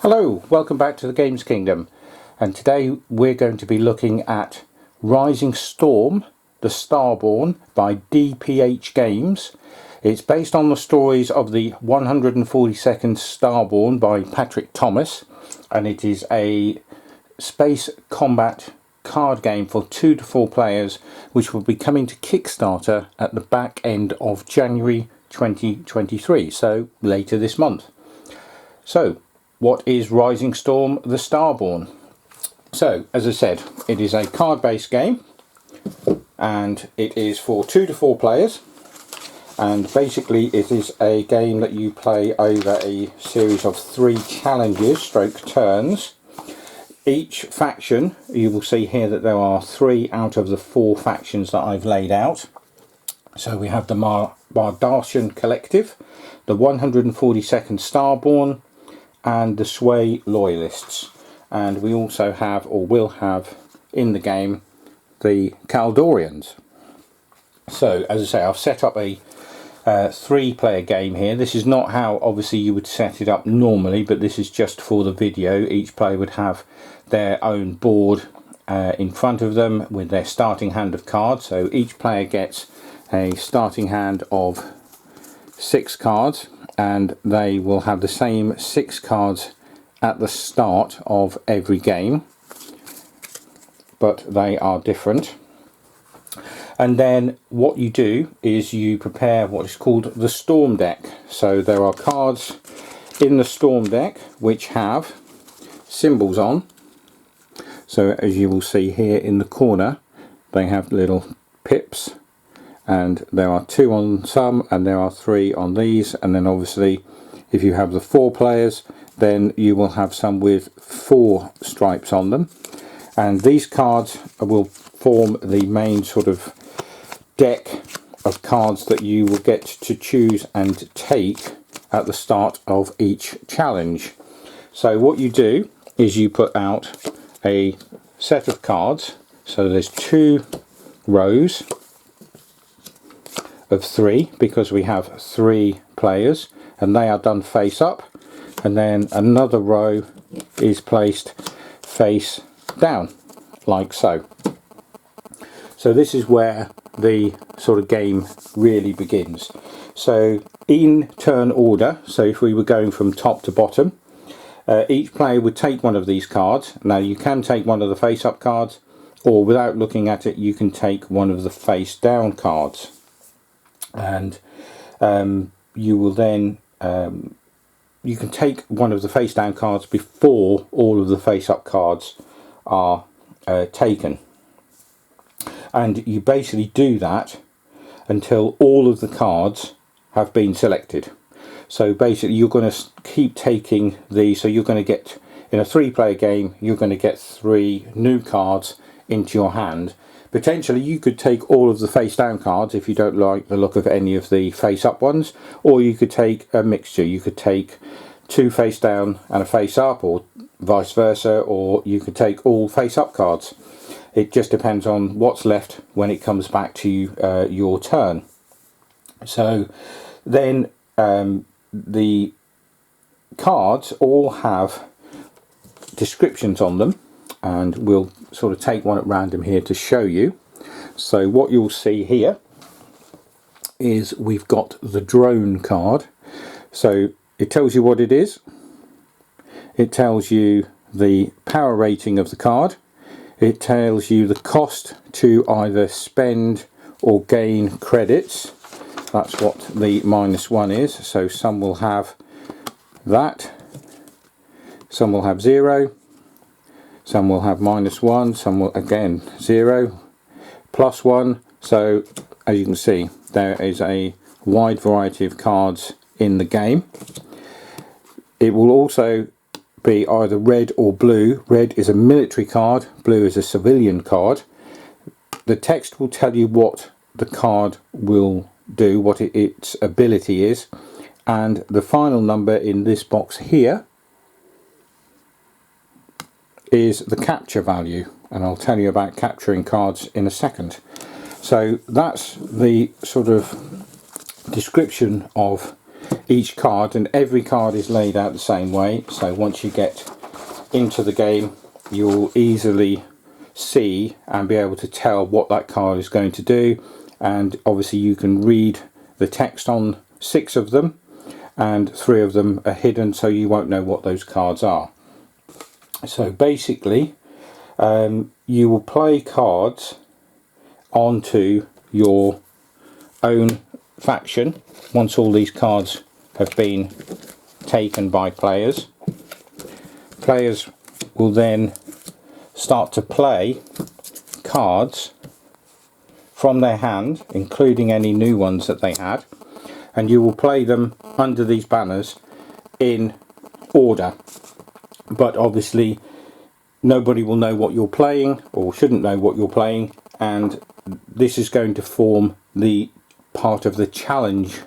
Hello, welcome back to the Games Kingdom, and today we're going to be looking at Rising Storm, the Starborne by DPH Games. It's based on the stories of the 142nd Starborne by Patrick Thomas, and it is a space combat card game for 2 to 4 players, which will be coming to Kickstarter at the back end of January 2023, so later this month. So what is Rising Storm the Starborne? So as I said, it is a card based game and it is for 2 to 4 players, and basically it is a game that you play over a series of 3 challenges stroke turns. Each faction, you will see here that there are 3 out of the 4 factions that I've laid out. So we have the Bardashian Collective, the 142nd Starborne, and the Sway Loyalists. And we also have, or will have, in the game the Kaldorians. So as I say, I've set up a 3-player game here. This is not how obviously you would set it up normally, but this is just for the video. Each player would have their own board in front of them with their starting hand of cards. So each player gets a starting hand of 6 cards, and they will have the same 6 cards at the start of every game, but they are different. And then what you do is you prepare what is called the Storm deck. So there are cards in the Storm deck which have symbols on. So as you will see here in the corner, they have little pips, and there are 2 on some and there are 3 on these. And then obviously if you have the 4 players, then you will have some with 4 stripes on them, and these cards will form the main sort of deck of cards that you will get to choose and take at the start of each challenge. So what you do is you put out a set of cards. So there's 2 rows of 3 because we have 3 players, and they are done face up, and then another row is placed face down like so. So this is where the sort of game really begins. So in turn order, so if we were going from top to bottom, each player would take one of these cards. Now you can take one of the face up cards, or without looking at it you can take one of the face down cards, and you will then you can take one of the face down cards before all of the face up cards are taken, and you basically do that until all of the cards have been selected. So basically you're going to keep taking these, so you're going to get, in a 3-player game, you're going to get 3 new cards into your hand. Potentially you could take all of the face down cards if you don't like the look of any of the face up ones, or you could take a mixture. You could take 2 face down and a face up, or vice versa, or you could take all face up cards. It just depends on what's left when it comes back to your turn. So then the cards all have descriptions on them, and we'll sort of take one at random here to show you. So what you'll see here is we've got the drone card. So it tells you what it is, it tells you the power rating of the card, it tells you the cost to either spend or gain credits. That's what the -1 is. So some will have that, some will have 0, some will have -1, some will again 0, +1. So as you can see, there is a wide variety of cards in the game. It will also be either red or blue. Red is a military card, blue is a civilian card. The text will tell you what the card will do, what its ability is, and the final number in this box here is the capture value, and I'll tell you about capturing cards in a second. So that's the sort of description of each card, and every card is laid out the same way. So once you get into the game, you'll easily see and be able to tell what that card is going to do. And obviously you can read the text on 6 of them, and 3 of them are hidden, so you won't know what those cards are. So basically you will play cards onto your own faction once all these cards have been taken by players. Players will then start to play cards from their hand, including any new ones that they had, and you will play them under these banners in order. But obviously nobody will know what you're playing, or shouldn't know what you're playing, and this is going to form the part of the challenge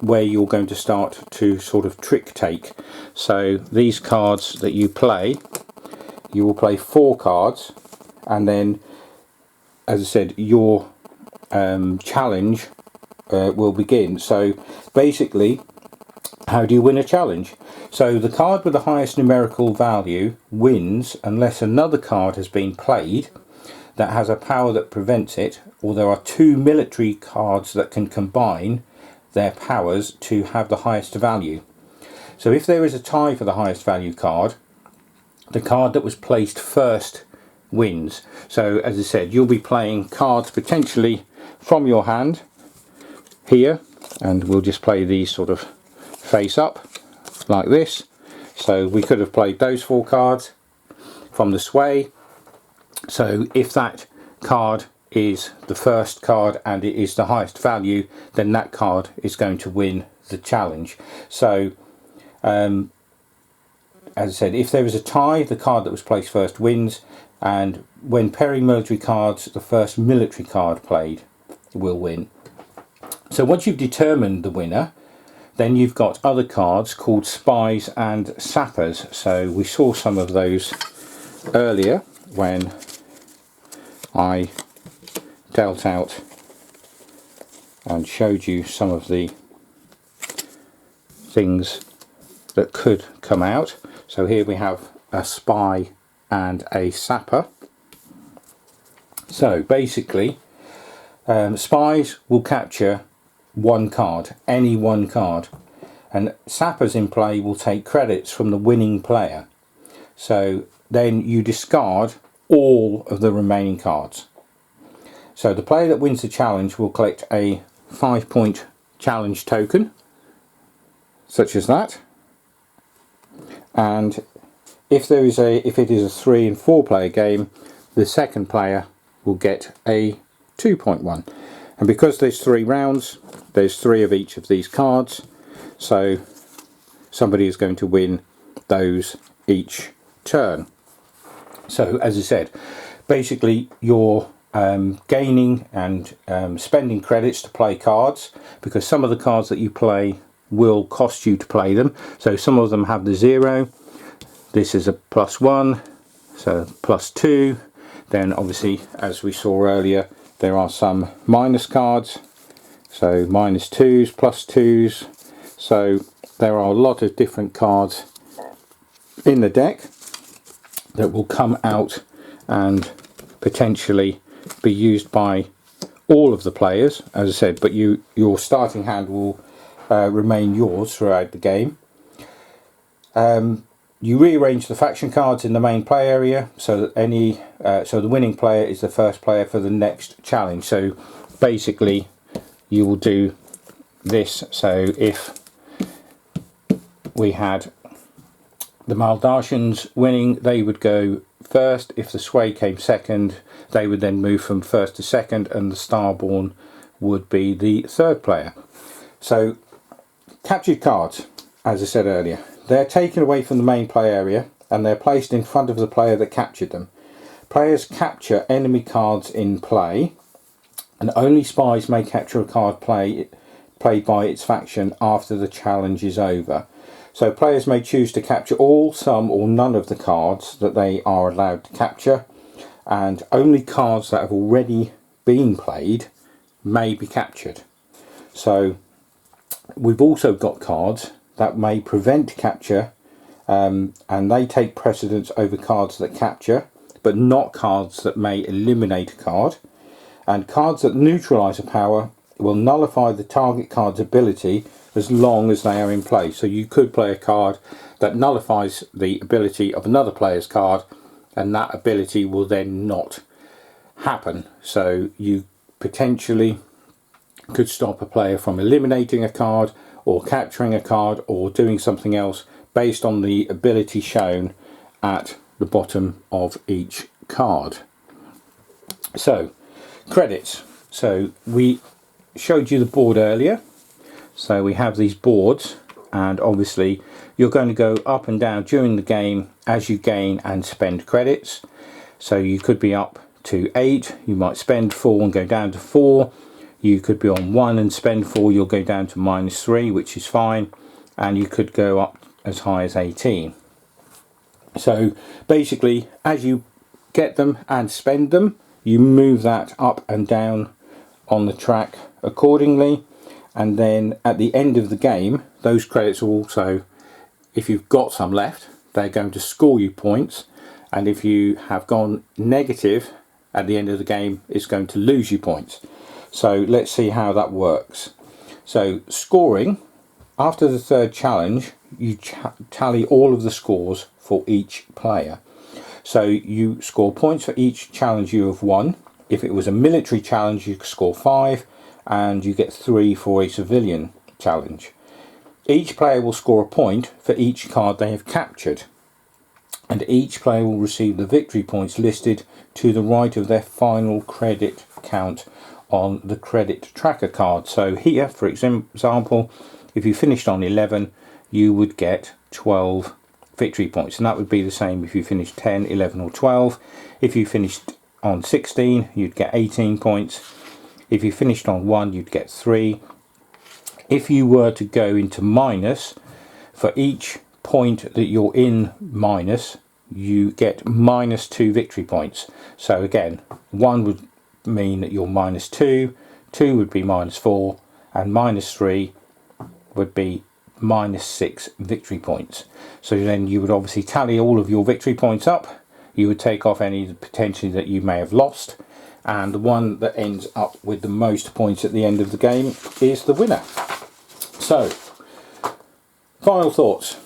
where you're going to start to sort of trick take. So these cards that you play, you will play 4 cards, and then, as I said, your challenge will begin. So basically, how do you win a challenge? So the card with the highest numerical value wins unless another card has been played that has a power that prevents it, or there are 2 military cards that can combine their powers to have the highest value. So if there is a tie for the highest value card, the card that was placed first wins. So as I said, you'll be playing cards potentially from your hand here, and we'll just play these sort of face up like this. So we could have played those 4 cards from the sway. So if that card is the first card and it is the highest value, then that card is going to win the challenge. So as I said, if there is a tie, the card that was placed first wins, and when pairing military cards, the first military card played will win. So once you've determined the winner, then you've got other cards called spies and sappers. So we saw some of those earlier when I dealt out and showed you some of the things that could come out. So here we have a spy and a sapper. So basically, spies will capture 1 card, any 1 card, and sappers in play will take credits from the winning player. So then you discard all of the remaining cards. So the player that wins the challenge will collect a 5-point challenge token, such as that, and if it is a 3 and 4 player game, the second player will get a 2-point one. And because there's 3 rounds, there's 3 of each of these cards, so somebody is going to win those each turn. So as I said, basically you're gaining and spending credits to play cards, because some of the cards that you play will cost you to play them. So some of them have the 0. This is a +1, so +2. Then obviously, as we saw earlier, there are some minus cards, so -2s, +2s. So there are a lot of different cards in the deck that will come out and potentially be used by all of the players, as I said, but your starting hand will remain yours throughout the game. You rearrange the faction cards in the main play area so that so the winning player is the first player for the next challenge. So basically you will do this. So if we had the Maldartians winning, they would go first. If the Sway came second, they would then move from first to second, and the Starborne would be the third player. So captured cards, as I said earlier, they're taken away from the main play area and they're placed in front of the player that captured them. Players capture enemy cards in play, and only spies may capture a card played by its faction after the challenge is over. So players may choose to capture all, some or none of the cards that they are allowed to capture, and only cards that have already been played may be captured. So we've also got cards that may prevent capture, and they take precedence over cards that capture, but not cards that may eliminate a card. And cards that neutralise a power will nullify the target card's ability as long as they are in play. So you could play a card that nullifies the ability of another player's card, and that ability will then not happen. So you potentially could stop a player from eliminating a card or capturing a card or doing something else based on the ability shown at the bottom of each card. So credits. So we showed you the board earlier. So we have these boards, and obviously you're going to go up and down during the game as you gain and spend credits. So you could be up to 8, you might spend 4 and go down to 4. You could be on 1 and spend 4, you'll go down to -3, which is fine, and you could go up as high as 18. So basically, as you get them and spend them, you move that up and down on the track accordingly, and then at the end of the game, those credits are also, if you've got some left, they're going to score you points, and if you have gone negative at the end of the game, it's going to lose you points. So let's see how that works. So scoring, after the third challenge, you tally all of the scores for each player. So you score points for each challenge you have won. If it was a military challenge, you score 5, and you get 3 for a civilian challenge. Each player will score a point for each card they have captured, and each player will receive the victory points listed to the right of their final credit count on the credit tracker card. So here, for example, if you finished on 11, you would get 12 victory points, and that would be the same if you finished 10, 11 or 12. If you finished on 16, you'd get 18 points. If you finished on 1, you'd get 3. If you were to go into minus, for each point that you're in minus, you get -2 victory points. So again, 1 would mean that you're -2, 2 would be -4, and -3 would be -6 victory points. So then you would obviously tally all of your victory points up. You would take off any potentially that you may have lost, and the one that ends up with the most points at the end of the game is the winner. So final thoughts.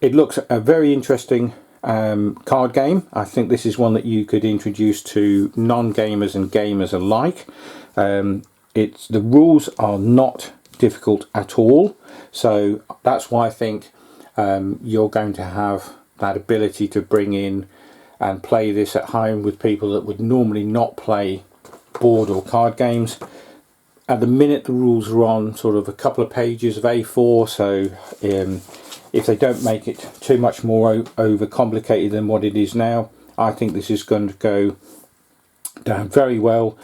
It looks a very interesting card game. I think this is one that you could introduce to non-gamers and gamers alike. The rules are not difficult at all, so that's why I think you're going to have that ability to bring in and play this at home with people that would normally not play board or card games. At the minute, the rules are on sort of a couple of pages of A4, so if they don't make it too much more over complicated than what it is now, I think this is going to go down very well.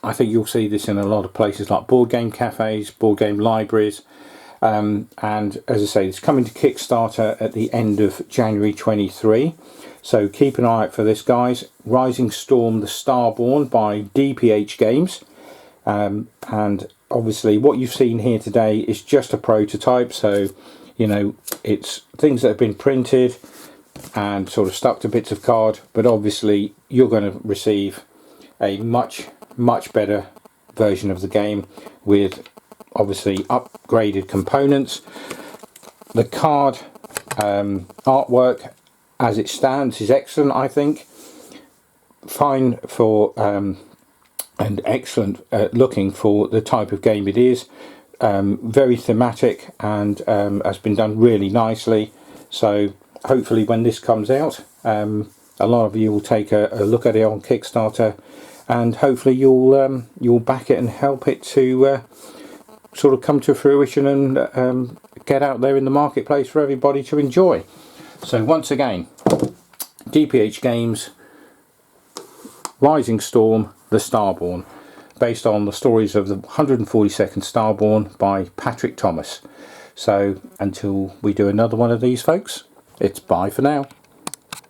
I think you'll see this in a lot of places like board game cafes, board game libraries, and as I say, it's coming to Kickstarter at the end of January 23, so keep an eye out for this, guys. Rising Storm: The Starborne by DPH Games, and obviously what you've seen here today is just a prototype, so you know, it's things that have been printed and sort of stuck to bits of card, but obviously you're going to receive a much better version of the game with obviously upgraded components. The card artwork as it stands is excellent, I think. Fine for and excellent looking for the type of game it is. Very thematic and has been done really nicely, so hopefully when this comes out, a lot of you will take a look at it on Kickstarter, and hopefully you'll back it and help it to sort of come to fruition and get out there in the marketplace for everybody to enjoy. So once again, DPH Games, Rising Storm: The Starborne, based on the stories of the 142nd Starborne by Patrick Thomas. So until we do another one of these, folks, it's bye for now.